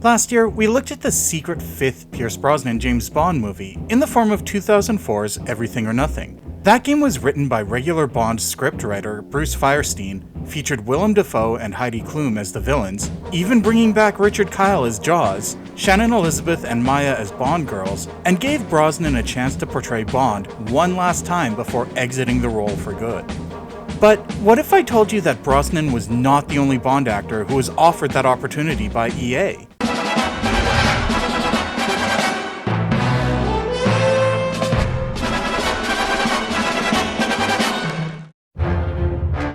Last year, we looked at the secret fifth Pierce Brosnan James Bond movie in the form of 2004's Everything or Nothing. That game was written by regular Bond scriptwriter Bruce Firestein, featured Willem Dafoe and Heidi Klum as the villains, even bringing back Richard Kyle as Jaws, Shannon Elizabeth and Maya as Bond girls, and gave Brosnan a chance to portray Bond one last time before exiting the role for good. But what if I told you that Brosnan was not the only Bond actor who was offered that opportunity by EA?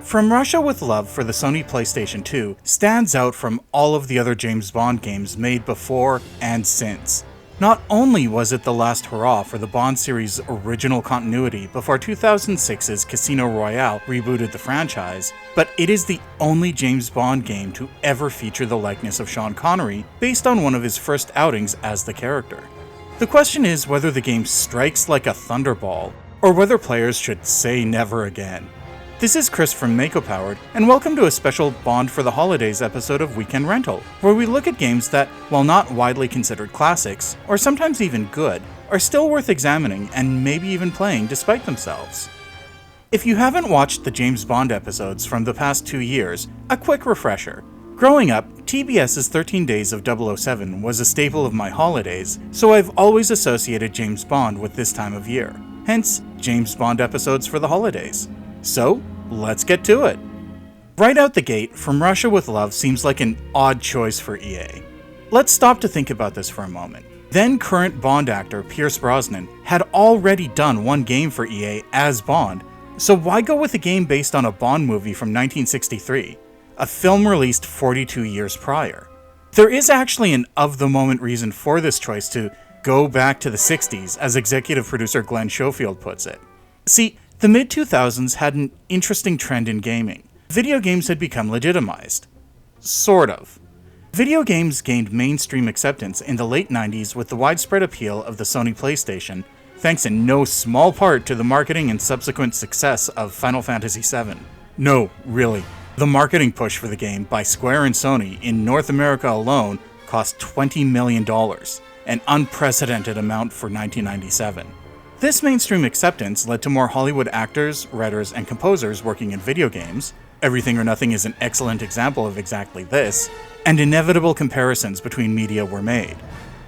From Russia with Love for the Sony PlayStation 2 stands out from all of the other James Bond games made before and since. Not only was it the last hurrah for the Bond series' original continuity before 2006's Casino Royale rebooted the franchise, but it is the only James Bond game to ever feature the likeness of Sean Connery based on one of his first outings as the character. The question is whether the game strikes like a thunderball, or whether players should say never again. This is Chris from Makopowered, and welcome to a special Bond for the Holidays episode of Weekend Rental, where we look at games that, while not widely considered classics, or sometimes even good, are still worth examining and maybe even playing despite themselves. If you haven't watched the James Bond episodes from the past 2 years, a quick refresher. Growing up, TBS's 13 Days of 007 was a staple of my holidays, so I've always associated James Bond with this time of year. Hence, James Bond episodes for the holidays. So, let's get to it. Right out the gate, From Russia with Love seems like an odd choice for EA. Let's stop to think about this for a moment. Then current Bond actor Pierce Brosnan had already done one game for EA as Bond, so why go with a game based on a Bond movie from 1963, a film released 42 years prior? There is actually an of-the-moment reason for this choice to go back to the 60s, as executive producer Glenn Schofield puts it. See, the mid-2000s had an interesting trend in gaming. Video games had become legitimized. Sort of. Video games gained mainstream acceptance in the late 90s with the widespread appeal of the Sony PlayStation, thanks in no small part to the marketing and subsequent success of Final Fantasy VII. No, really. The marketing push for the game by Square and Sony in North America alone cost $20 million, an unprecedented amount for 1997. This mainstream acceptance led to more Hollywood actors, writers, and composers working in video games. Everything or Nothing is an excellent example of exactly this, and inevitable comparisons between media were made.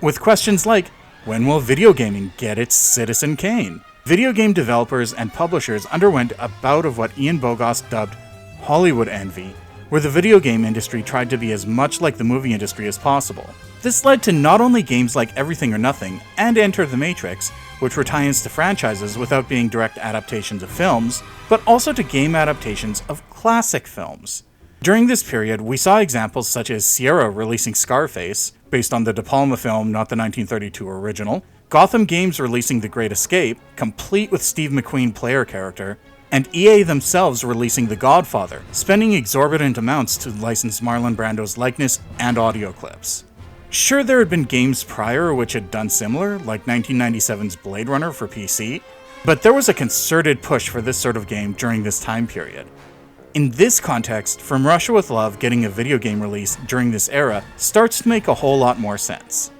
With questions like, when will video gaming get its Citizen Kane? Video game developers and publishers underwent a bout of what Ian Bogost dubbed Hollywood envy, where the video game industry tried to be as much like the movie industry as possible. This led to not only games like Everything or Nothing and Enter the Matrix, which were tie-ins to franchises without being direct adaptations of films, but also to game adaptations of classic films. During this period, we saw examples such as Sierra releasing Scarface, based on the De Palma film, not the 1932 original, Gotham Games releasing The Great Escape, complete with Steve McQueen player character, and EA themselves releasing The Godfather, spending exorbitant amounts to license Marlon Brando's likeness and audio clips. Sure, there had been games prior which had done similar, like 1997's Blade Runner for PC, but there was a concerted push for this sort of game during this time period. In this context, From Russia with Love getting a video game release during this era starts to make a whole lot more sense.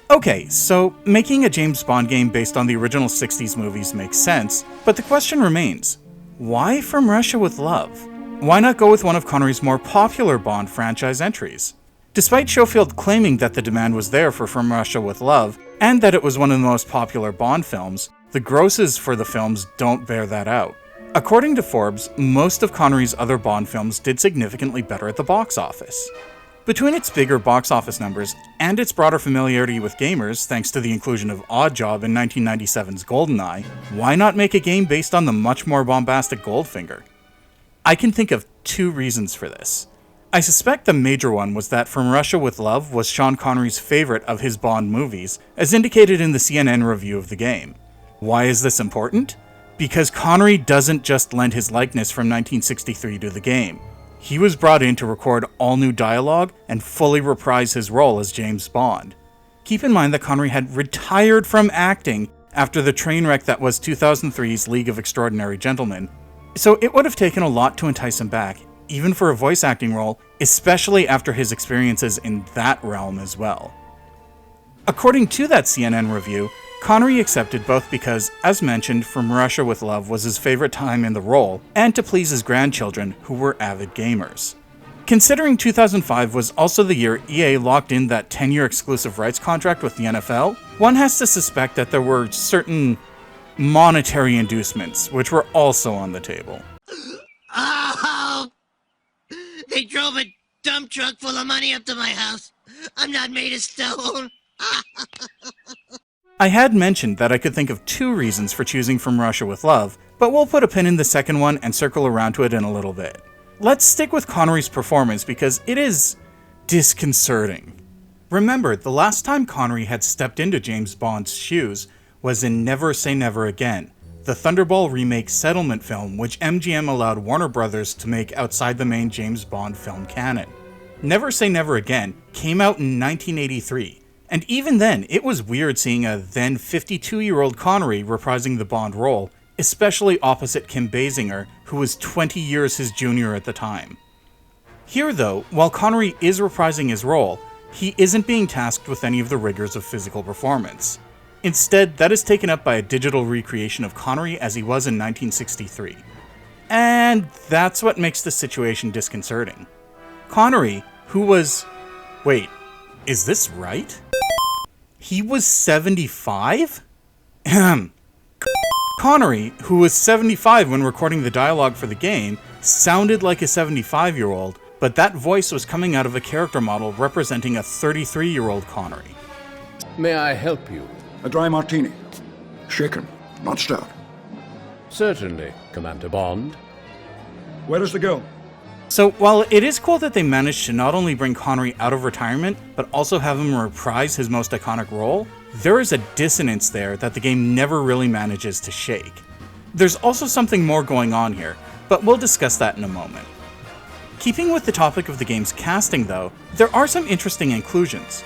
Okay, so making a James Bond game based on the original 60s movies makes sense, but the question remains, why From Russia with Love? Why not go with one of Connery's more popular Bond franchise entries? Despite Schofield claiming that the demand was there for From Russia with Love, and that it was one of the most popular Bond films, the grosses for the films don't bear that out. According to Forbes, most of Connery's other Bond films did significantly better at the box office. Between its bigger box office numbers and its broader familiarity with gamers thanks to the inclusion of Oddjob in 1997's GoldenEye, why not make a game based on the much more bombastic Goldfinger? I can think of 2 reasons for this. I suspect the major one was that From Russia with Love was Sean Connery's favorite of his Bond movies, as indicated in the CNN review of the game. Why is this important? Because Connery doesn't just lend his likeness from 1963 to the game. He was brought in to record all new dialogue and fully reprise his role as James Bond. Keep in mind that Connery had retired from acting after the train wreck that was 2003's League of Extraordinary Gentlemen, so it would have taken a lot to entice him back, even for a voice acting role, especially after his experiences in that realm as well. According to that CNN review, Connery accepted both because, as mentioned, From Russia with Love was his favorite time in the role, and to please his grandchildren, who were avid gamers. Considering 2005 was also the year EA locked in that 10-year exclusive rights contract with the NFL, one has to suspect that there were certain monetary inducements, which were also on the table. Oh! They drove a dump truck full of money up to my house. I'm not made of stone. I had mentioned that I could think of 2 reasons for choosing From Russia with Love, but we'll put a pin in the second one and circle around to it in a little bit. Let's stick with Connery's performance because it is disconcerting. Remember, the last time Connery had stepped into James Bond's shoes was in Never Say Never Again, the Thunderball remake settlement film which MGM allowed Warner Brothers to make outside the main James Bond film canon. Never Say Never Again came out in 1983, and even then it was weird seeing a then 52-year-old Connery reprising the Bond role, especially opposite Kim Basinger, who was 20 years his junior at the time. Here though, while Connery is reprising his role, he isn't being tasked with any of the rigors of physical performance. Instead, that is taken up by a digital recreation of Connery as he was in 1963. And that's what makes the situation disconcerting. Connery, who was... Wait, is this right? He was 75? Connery, who was 75 when recording the dialogue for the game, sounded like a 75-year-old, but that voice was coming out of a character model representing a 33-year-old Connery. May I help you? A dry martini. Shaken, not stout. Certainly, Commander Bond. Where is the girl? So, while it is cool that they managed to not only bring Connery out of retirement, but also have him reprise his most iconic role, there is a dissonance there that the game never really manages to shake. There's also something more going on here, but we'll discuss that in a moment. Keeping with the topic of the game's casting though, there are some interesting inclusions.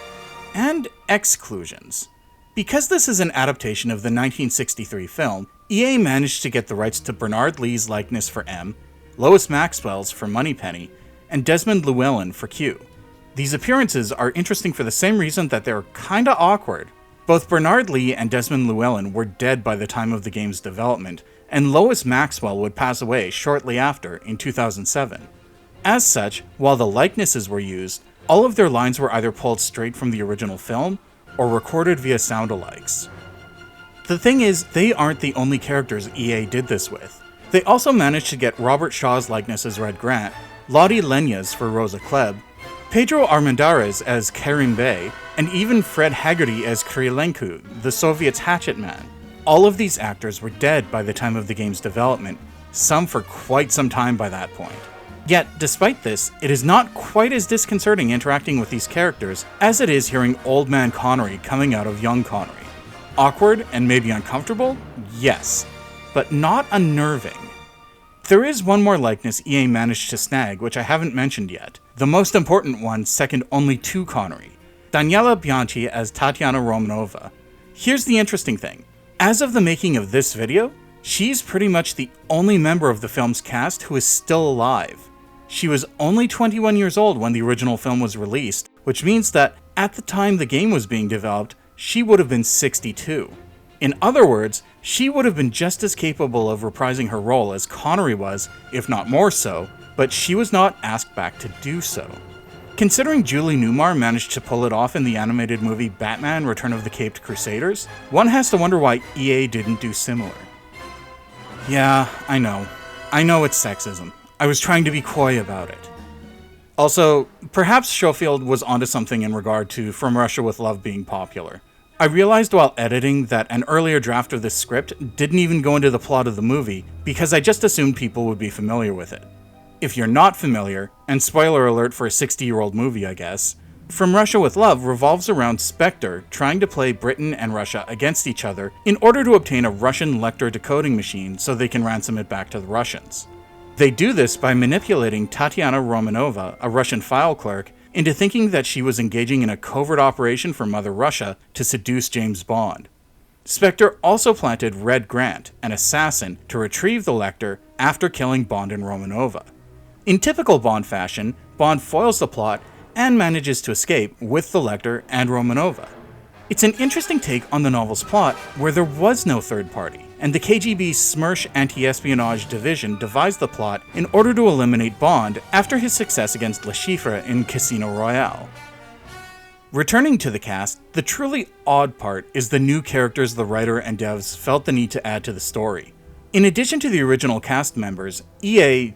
And exclusions. Because this is an adaptation of the 1963 film, EA managed to get the rights to Bernard Lee's likeness for M, Lois Maxwell's for Moneypenny, and Desmond Llewellyn for Q. These appearances are interesting for the same reason that they're kinda awkward. Both Bernard Lee and Desmond Llewellyn were dead by the time of the game's development, and Lois Maxwell would pass away shortly after in 2007. As such, while the likenesses were used, all of their lines were either pulled straight from the original film, or recorded via sound-alikes. The thing is, they aren't the only characters EA did this with. They also managed to get Robert Shaw's likeness as Red Grant, Lottie Lenya's for Rosa Klebb, Pedro Armendariz as Kerim Bey, and even Fred Haggerty as Krylenko, the Soviets' Hatchet Man. All of these actors were dead by the time of the game's development, some for quite some time by that point. Yet, despite this, it is not quite as disconcerting interacting with these characters as it is hearing old man Connery coming out of young Connery. Awkward and maybe uncomfortable? Yes, but not unnerving. There is one more likeness EA managed to snag, which I haven't mentioned yet. The most important one, second only to Connery. Daniela Bianchi as Tatiana Romanova. Here's the interesting thing. As of the making of this video, she's pretty much the only member of the film's cast who is still alive. She was only 21 years old when the original film was released, which means that at the time the game was being developed, she would have been 62. In other words, she would have been just as capable of reprising her role as Connery was, if not more so, but she was not asked back to do so. Considering Julie Newmar managed to pull it off in the animated movie Batman: Return of the Caped Crusaders, one has to wonder why EA didn't do similar. Yeah, I know it's sexism. I was trying to be coy about it. Also, perhaps Schofield was onto something in regard to From Russia with Love being popular. I realized while editing that an earlier draft of this script didn't even go into the plot of the movie because I just assumed people would be familiar with it. If you're not familiar, and spoiler alert for a 60-year-old movie I guess, From Russia with Love revolves around Spectre trying to play Britain and Russia against each other in order to obtain a Russian Lecter decoding machine so they can ransom it back to the Russians. They do this by manipulating Tatiana Romanova, a Russian file clerk, into thinking that she was engaging in a covert operation for Mother Russia to seduce James Bond. Spectre also planted Red Grant, an assassin, to retrieve the Lecter after killing Bond and Romanova. In typical Bond fashion, Bond foils the plot and manages to escape with the Lecter and Romanova. It's an interesting take on the novel's plot where there was no third party, and the KGB's SMERSH anti-espionage division devised the plot in order to eliminate Bond after his success against Le Chiffre in Casino Royale. Returning to the cast, the truly odd part is the new characters the writer and devs felt the need to add to the story. In addition to the original cast members, EA,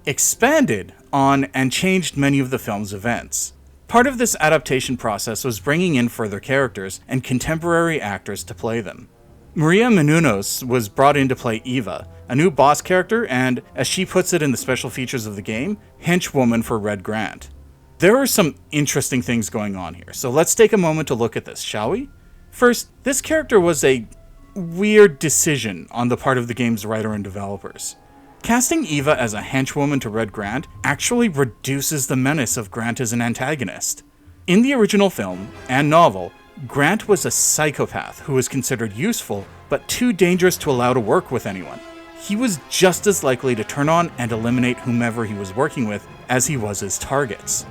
expanded on and changed many of the film's events. Part of this adaptation process was bringing in further characters and contemporary actors to play them. Maria Menounos was brought in to play Eva, a new boss character and, as she puts it in the special features of the game, henchwoman for Red Grant. There are some interesting things going on here, so let's take a moment to look at this, shall we? First, this character was a weird decision on the part of the game's writer and developers. Casting Eva as a henchwoman to Red Grant actually reduces the menace of Grant as an antagonist. In the original film and novel, Grant was a psychopath who was considered useful, but too dangerous to allow to work with anyone. He was just as likely to turn on and eliminate whomever he was working with as he was his targets.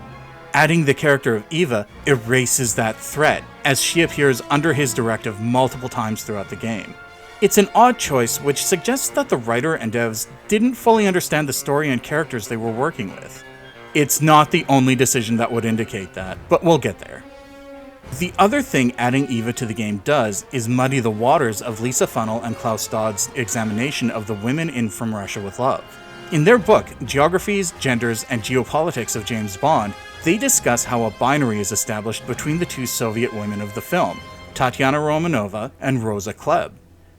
Adding the character of Eva erases that threat, as she appears under his directive multiple times throughout the game. It's an odd choice which suggests that the writer and devs didn't fully understand the story and characters they were working with. It's not the only decision that would indicate that, but we'll get there. The other thing adding Eva to the game does is muddy the waters of Lisa Funnell and Klaus Dodd's examination of the women in From Russia with Love. In their book, Geographies, Genders, and Geopolitics of James Bond, they discuss how a binary is established between the two Soviet women of the film, Tatiana Romanova and Rosa Klebb.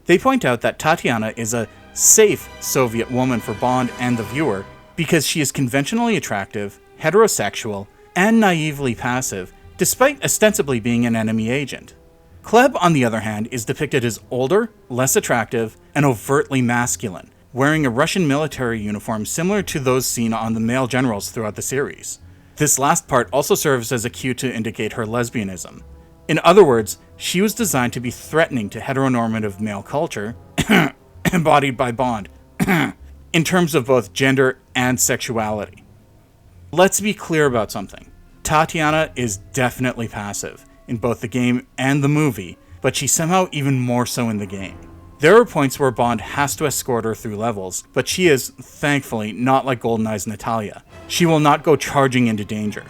They point out that Tatiana is a safe Soviet woman for Bond and the viewer because she is conventionally attractive, heterosexual, and naively passive, despite ostensibly being an enemy agent. Klebb, on the other hand, is depicted as older, less attractive, and overtly masculine, wearing a Russian military uniform similar to those seen on the male generals throughout the series. This last part also serves as a cue to indicate her lesbianism. In other words, she was designed to be threatening to heteronormative male culture, embodied by Bond, in terms of both gender and sexuality. Let's be clear about something. Tatiana is definitely passive, in both the game and the movie, but she's somehow even more so in the game. There are points where Bond has to escort her through levels, but she is, thankfully, not like GoldenEye's Natalia. She will not go charging into danger.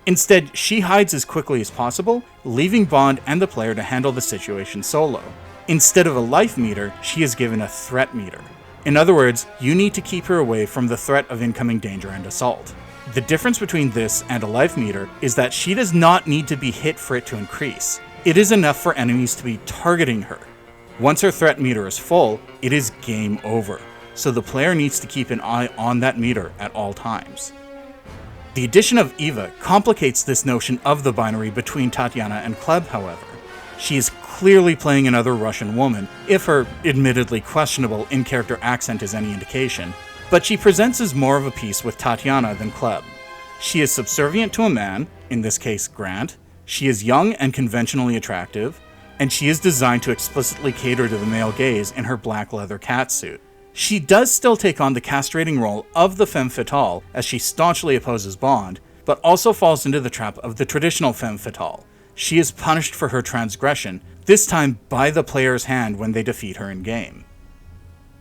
Instead, she hides as quickly as possible, leaving Bond and the player to handle the situation solo. Instead of a life meter, she is given a threat meter. In other words, you need to keep her away from the threat of incoming danger and assault. The difference between this and a life meter is that she does not need to be hit for it to increase. It is enough for enemies to be targeting her. Once her threat meter is full, it is game over, so the player needs to keep an eye on that meter at all times. The addition of Eva complicates this notion of the binary between Tatiana and Klebb, however. She is clearly playing another Russian woman, if her admittedly questionable in-character accent is any indication, but she presents as more of a piece with Tatiana than Klebb. She is subservient to a man, in this case Grant, she is young and conventionally attractive, and she is designed to explicitly cater to the male gaze in her black leather catsuit. She does still take on the castrating role of the femme fatale as she staunchly opposes Bond, but also falls into the trap of the traditional femme fatale. She is punished for her transgression, this time by the player's hand when they defeat her in-game.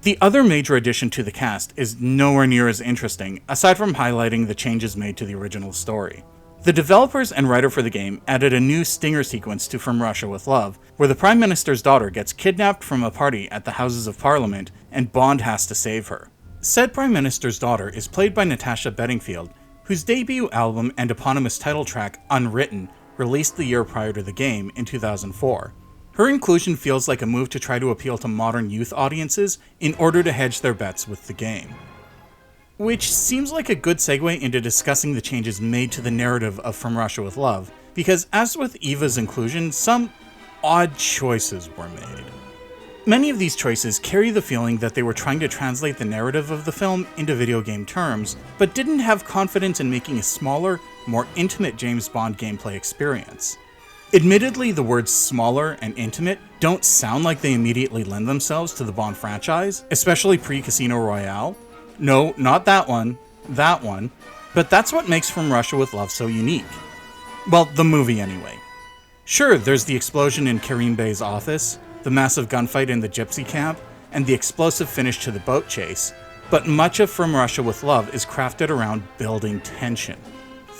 The other major addition to the cast is nowhere near as interesting, aside from highlighting the changes made to the original story. The developers and writer for the game added a new stinger sequence to From Russia with Love, where the Prime Minister's daughter gets kidnapped from a party at the Houses of Parliament, and Bond has to save her. Said Prime Minister's daughter is played by Natasha Bedingfield, whose debut album and eponymous title track, Unwritten, released the year prior to the game in 2004. Her inclusion feels like a move to try to appeal to modern youth audiences in order to hedge their bets with the game. Which seems like a good segue into discussing the changes made to the narrative of From Russia with Love, because as with Eva's inclusion, some odd choices were made. Many of these choices carry the feeling that they were trying to translate the narrative of the film into video game terms, but didn't have confidence in making a smaller, more intimate James Bond gameplay experience. Admittedly, the words smaller and intimate don't sound like they immediately lend themselves to the Bond franchise, especially pre-Casino Royale. No, not that one. that one. But that's what makes From Russia with Love so unique. Well, the movie anyway. Sure, there's the explosion in Karim Bey's office, the massive gunfight in the gypsy camp, and the explosive finish to the boat chase, but much of From Russia with Love is crafted around building tension.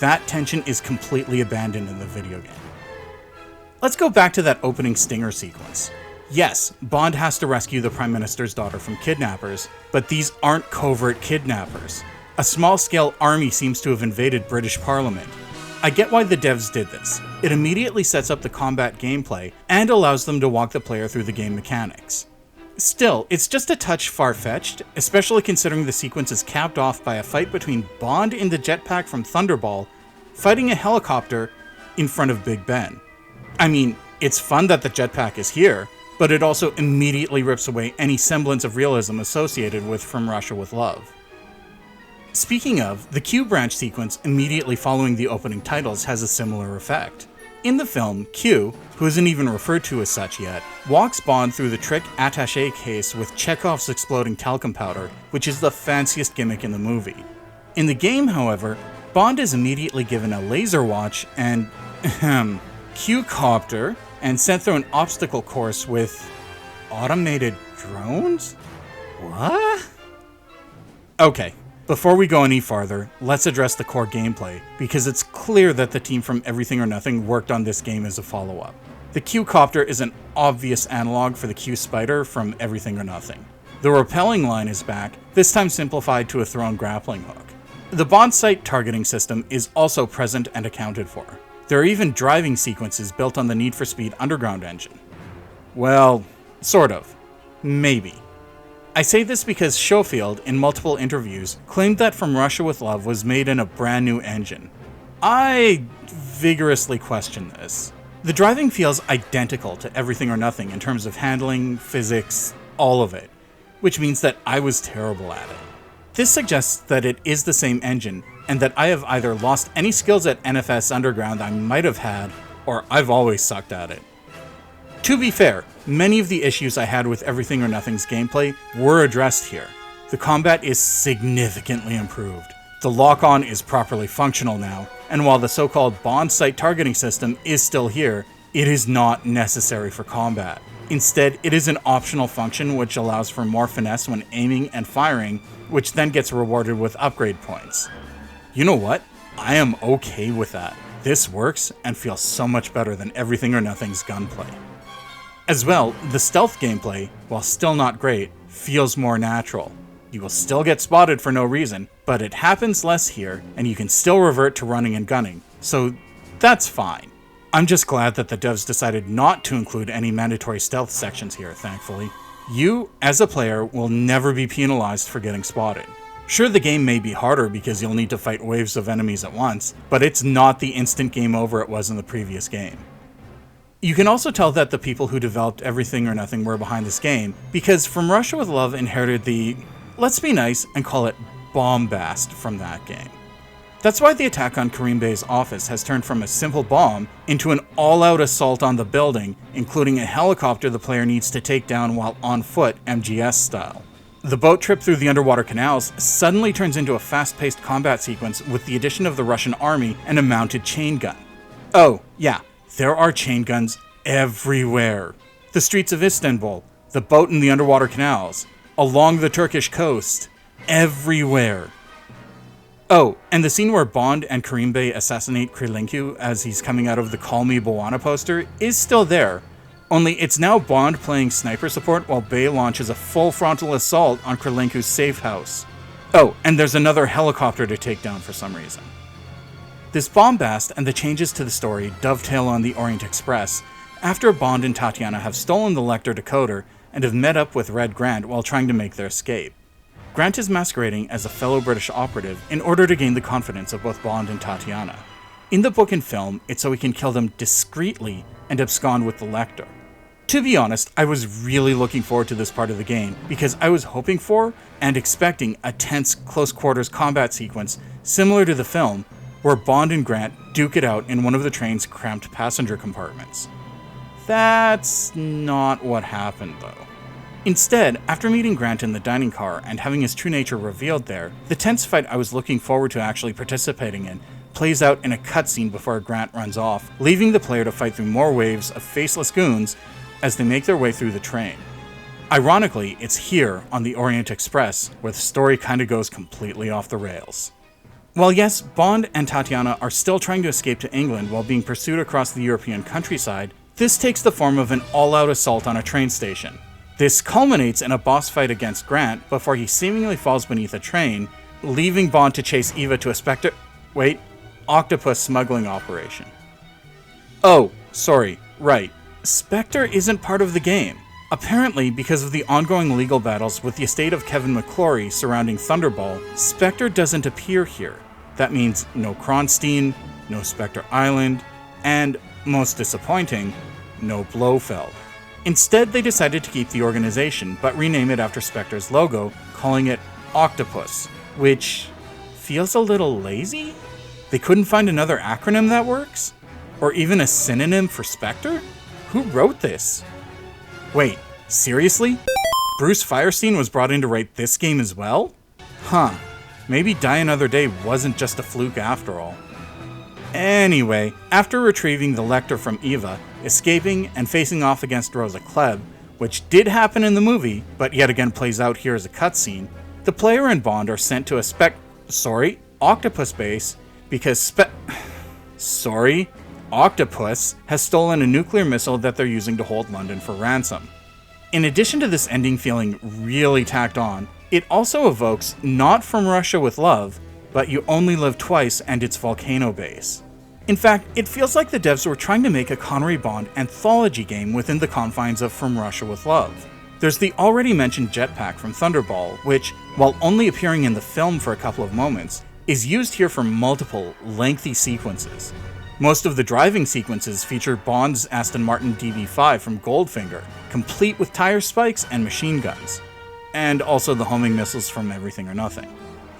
That tension is completely abandoned in the video game. Let's go back to that opening stinger sequence. Yes, Bond has to rescue the Prime Minister's daughter from kidnappers, but these aren't covert kidnappers. A small-scale army seems to have invaded British Parliament. I get why the devs did this. It immediately sets up the combat gameplay and allows them to walk the player through the game mechanics. Still, it's just a touch far-fetched, especially considering the sequence is capped off by a fight between Bond in the jetpack from Thunderball fighting a helicopter in front of Big Ben. I mean, it's fun that the jetpack is here, but it also immediately rips away any semblance of realism associated with From Russia with Love. Speaking of, the Q branch sequence immediately following the opening titles has a similar effect. In the film, Q, who isn't even referred to as such yet, walks Bond through the trick attaché case with Chekhov's exploding talcum powder, which is the fanciest gimmick in the movie. In the game, however, Bond is immediately given a laser watch and Q-copter and sent through an obstacle course with automated drones? What? Okay. Before we go any farther, let's address the core gameplay, because it's clear that the team from Everything or Nothing worked on this game as a follow-up. The Q-copter is an obvious analog for the Q-spider from Everything or Nothing. The rappelling line is back, this time simplified to a thrown grappling hook. The Bond sight targeting system is also present and accounted for. There are even driving sequences built on the Need for Speed Underground engine. Well, sort of. Maybe. I say this because Schofield, in multiple interviews, claimed that From Russia with Love was made in a brand new engine. I vigorously question this. The driving feels identical to Everything or Nothing in terms of handling, physics, all of it, which means that I was terrible at it. This suggests that it is the same engine, and that I have either lost any skills at NFS Underground I might have had, or I've always sucked at it. To be fair, many of the issues I had with Everything or Nothing's gameplay were addressed here. The combat is significantly improved. The lock-on is properly functional now, and while the so-called Bond sight targeting system is still here, it is not necessary for combat. Instead, it is an optional function which allows for more finesse when aiming and firing, which then gets rewarded with upgrade points. You know what? I am okay with that. This works and feels so much better than Everything or Nothing's gunplay. As well, the stealth gameplay, while still not great, feels more natural. You will still get spotted for no reason, but it happens less here, and you can still revert to running and gunning, so that's fine. I'm just glad that the devs decided not to include any mandatory stealth sections here, thankfully. You, as a player, will never be penalized for getting spotted. Sure, the game may be harder because you'll need to fight waves of enemies at once, but it's not the instant game over it was in the previous game. You can also tell that the people who developed Everything or Nothing were behind this game, because From Russia with Love inherited the, let's be nice and call it bombast from that game. That's why the attack on Karim Bey's office has turned from a simple bomb into an all-out assault on the building, including a helicopter the player needs to take down while on foot, MGS style. The boat trip through the underwater canals suddenly turns into a fast-paced combat sequence with the addition of the Russian army and a mounted chain gun. Oh, yeah. There are chain guns everywhere. The streets of Istanbul, the boat in the underwater canals, along the Turkish coast, everywhere. Oh, and the scene where Bond and Karim Bey assassinate Krylenko as he's coming out of the Call Me Bwana poster is still there, only it's now Bond playing sniper support while Bey launches a full frontal assault on Krylenko's safe house. Oh, and there's another helicopter to take down for some reason. This bombast and the changes to the story dovetail on the Orient Express after Bond and Tatiana have stolen the Lecter decoder and have met up with Red Grant while trying to make their escape. Grant is masquerading as a fellow British operative in order to gain the confidence of both Bond and Tatiana. In the book and film, it's so he can kill them discreetly and abscond with the Lecter. To be honest, I was really looking forward to this part of the game because I was hoping for and expecting a tense close quarters combat sequence similar to the film, where Bond and Grant duke it out in one of the train's cramped passenger compartments. That's not what happened, though. Instead, after meeting Grant in the dining car and having his true nature revealed there, the tense fight I was looking forward to actually participating in plays out in a cutscene before Grant runs off, leaving the player to fight through more waves of faceless goons as they make their way through the train. Ironically, it's here, on the Orient Express, where the story kinda goes completely off the rails. While yes, Bond and Tatiana are still trying to escape to England while being pursued across the European countryside, this takes the form of an all-out assault on a train station. This culminates in a boss fight against Grant before he seemingly falls beneath a train, leaving Bond to chase Eva to a octopus smuggling operation. Oh, sorry, right. Spectre isn't part of the game. Apparently, because of the ongoing legal battles with the estate of Kevin McClory surrounding Thunderball, Spectre doesn't appear here. That means no Kronstein, no Spectre Island, and, most disappointing, no Blofeld. Instead, they decided to keep the organization, but rename it after Spectre's logo, calling it Octopus, which feels a little lazy? They couldn't find another acronym that works? Or even a synonym for Spectre? Who wrote this? Wait, seriously? Bruce Firestein was brought in to write this game as well? Huh, maybe Die Another Day wasn't just a fluke after all. Anyway, after retrieving the Lecter from Eva, escaping and facing off against Rosa Klebb, which did happen in the movie, but yet again plays out here as a cutscene, the player and Bond are sent to a Octopus base because Octopus has stolen a nuclear missile that they're using to hold London for ransom. In addition to this ending feeling really tacked on, it also evokes Not From Russia with Love, but You Only Live Twice and its volcano base. In fact, it feels like the devs were trying to make a Connery Bond anthology game within the confines of From Russia with Love. There's the already mentioned jetpack from Thunderball, which, while only appearing in the film for a couple of moments, is used here for multiple, lengthy sequences. Most of the driving sequences feature Bond's Aston Martin DB5 from Goldfinger, complete with tire spikes and machine guns, and also the homing missiles from Everything or Nothing.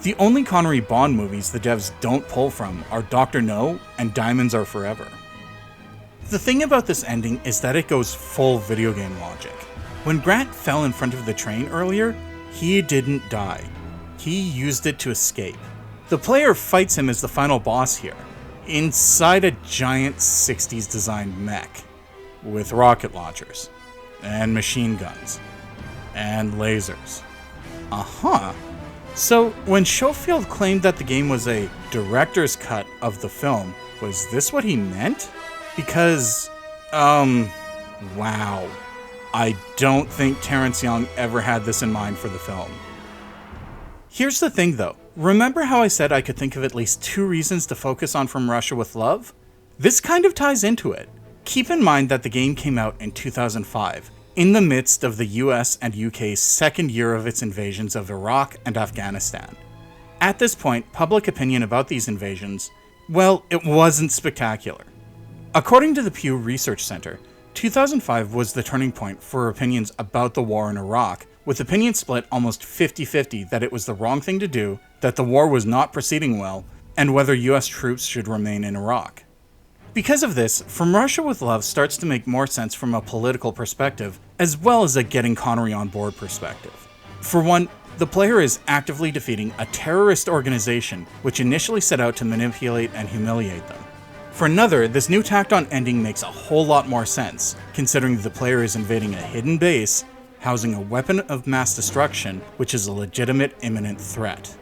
The only Connery Bond movies the devs don't pull from are Dr. No and Diamonds Are Forever. The thing about this ending is that it goes full video game logic. When Grant fell in front of the train earlier, he didn't die. He used it to escape. The player fights him as the final boss here, inside a giant 60s designed mech, with rocket launchers, and machine guns, and lasers. So, when Schofield claimed that the game was a director's cut of the film, was this what he meant? Because, wow. I don't think Terrence Young ever had this in mind for the film. Here's the thing though, remember how I said I could think of at least 2 reasons to focus on From Russia with Love? This kind of ties into it. Keep in mind that the game came out in 2005, in the midst of the US and UK's second year of its invasions of Iraq and Afghanistan. At this point, public opinion about these invasions, well, it wasn't spectacular. According to the Pew Research Center, 2005 was the turning point for opinions about the war in Iraq, with opinions split almost 50-50 that it was the wrong thing to do, that the war was not proceeding well, and whether US troops should remain in Iraq. Because of this, From Russia with Love starts to make more sense from a political perspective, as well as a getting Connery on board perspective. For one, the player is actively defeating a terrorist organization which initially set out to manipulate and humiliate them. For another, this new tacked-on ending makes a whole lot more sense, considering the player is invading a hidden base, housing a weapon of mass destruction, which is a legitimate imminent threat.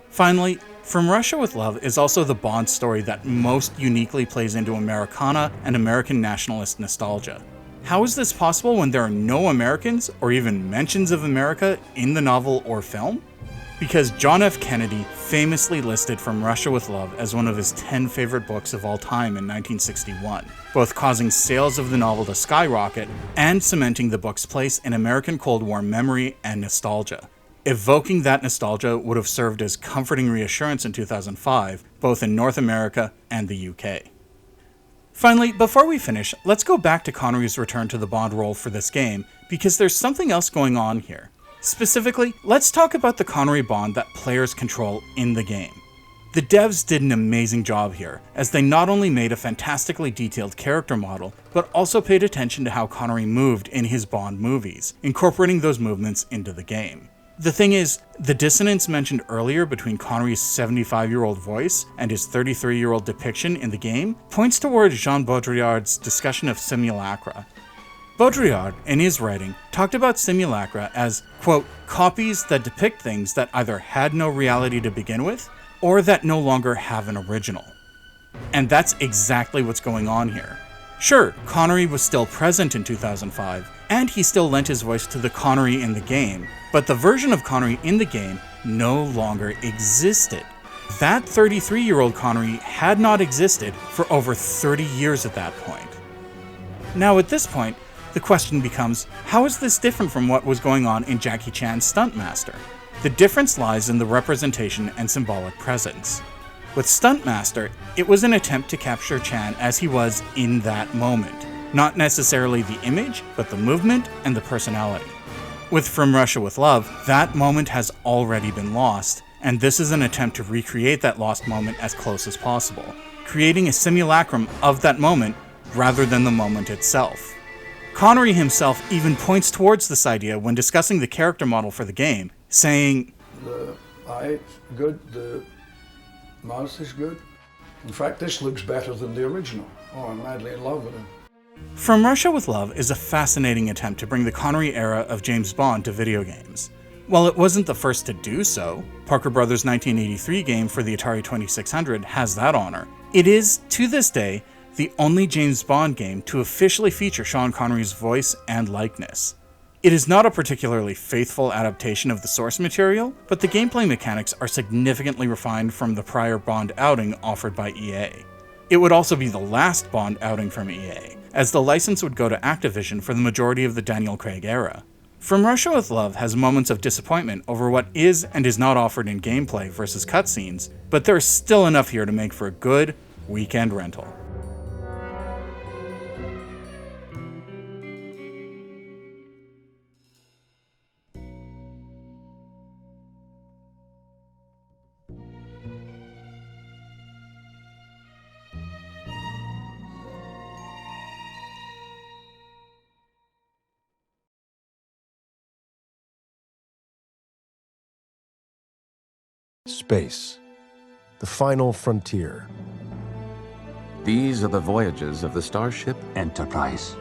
Finally, From Russia with Love is also the Bond story that most uniquely plays into Americana and American nationalist nostalgia. How is this possible when there are no Americans or even mentions of America in the novel or film? Because John F. Kennedy famously listed From Russia with Love as one of his 10 favorite books of all time in 1961, both causing sales of the novel to skyrocket and cementing the book's place in American Cold War memory and nostalgia. Evoking that nostalgia would have served as comforting reassurance in 2005, both in North America and the UK. Finally, before we finish, let's go back to Connery's return to the Bond role for this game, because there's something else going on here. Specifically, let's talk about the Connery Bond that players control in the game. The devs did an amazing job here, as they not only made a fantastically detailed character model, but also paid attention to how Connery moved in his Bond movies, incorporating those movements into the game. The thing is, the dissonance mentioned earlier between Connery's 75-year-old voice and his 33-year-old depiction in the game points towards Jean Baudrillard's discussion of Simulacra. Baudrillard, in his writing, talked about Simulacra as, quote, copies that depict things that either had no reality to begin with, or that no longer have an original. And that's exactly what's going on here. Sure, Connery was still present in 2005, and he still lent his voice to the Connery in the game, but the version of Connery in the game no longer existed. That 33-year-old Connery had not existed for over 30 years at that point. Now at this point, the question becomes, how is this different from what was going on in Jackie Chan's Stuntmaster? The difference lies in the representation and symbolic presence. With Stuntmaster, it was an attempt to capture Chan as he was in that moment. Not necessarily the image, but the movement and the personality. With From Russia with Love, that moment has already been lost, and this is an attempt to recreate that lost moment as close as possible, creating a simulacrum of that moment rather than the moment itself. Connery himself even points towards this idea when discussing the character model for the game, saying, The eye good, the mouth is good. In fact, this looks better than the original. Oh, I'm madly in love with him. From Russia with Love is a fascinating attempt to bring the Connery era of James Bond to video games. While it wasn't the first to do so, Parker Brothers' 1983 game for the Atari 2600 has that honor. It is, to this day, the only James Bond game to officially feature Sean Connery's voice and likeness. It is not a particularly faithful adaptation of the source material, but the gameplay mechanics are significantly refined from the prior Bond outing offered by EA. It would also be the last Bond outing from EA, as the license would go to Activision for the majority of the Daniel Craig era. From Russia with Love has moments of disappointment over what is and is not offered in gameplay versus cutscenes, but there is still enough here to make for a good weekend rental. Space, the final frontier. These are the voyages of the starship Enterprise.